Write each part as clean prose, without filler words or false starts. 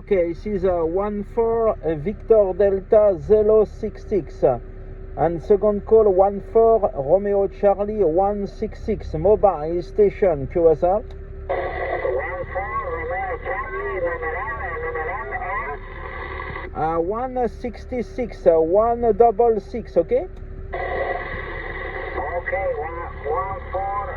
Okay, this is 14 Victor Delta 066. And second call 14 Romeo Charlie 166. Mobile station QSL. 14 Romeo Charlie, numeral, 166, 166, okay? Okay, 14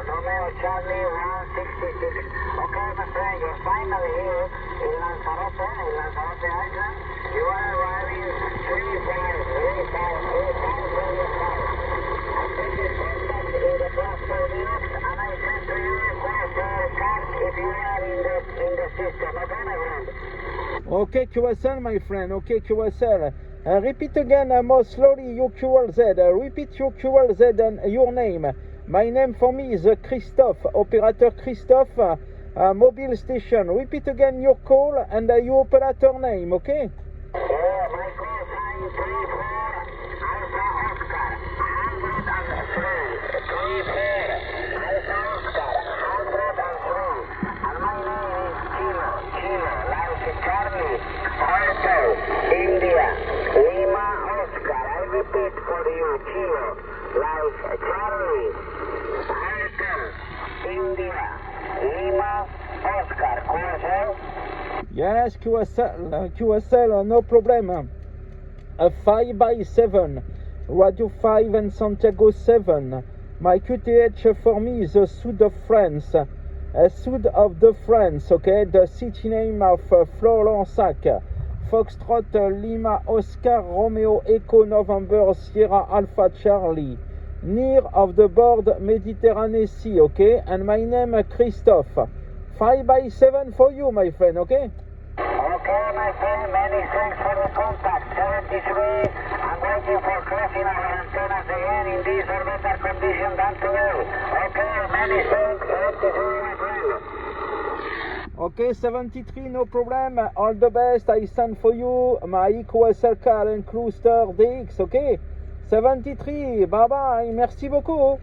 Romeo Charlie 166. Okay, my friend, you're finally here in Lanzarote Island. You are arriving 35 from your car. I take your contact in the past 4 minutes and I send to you a card if you are in the system. Okay, my friend? Okay, QSL, my friend. Okay, QSL. Repeat again more slowly your QLZ. Repeat your QLZ and your name. My name for me is Christophe, operator Christophe, mobile station. Repeat again your call and your operator name, okay? Yeah, my call sign 34 Alpha Oscar 103. 34 Alpha Oscar 103. And my name is Chilo, like Charlie, Hotel, India, Lima, Oscar. I repeat for you, Chilo, like Charlie, Hotel, India, Lima, Oscar. QSL? Yes, QSL, no problem. 5x7, Radio 5 and Santiago 7. My QTH for me is the Sud of France. Sud of the France, okay? The city name of Florensac. Foxtrot Lima Oscar Romeo Echo November Sierra Alpha Charlie. Near of the board Mediterranean Sea, okay? And my name Christophe. 5x7 for you, my friend, okay? Okay, my friend, many thanks for the contact. 73, I'm waiting for crossing our antennas again in this or better condition than today. Okay, many thanks. Hope to see you, my friend. Okay, 73, no problem. All the best. I send for you my EQSL car and Cluster DX, okay? 73, bye bye. Merci beaucoup.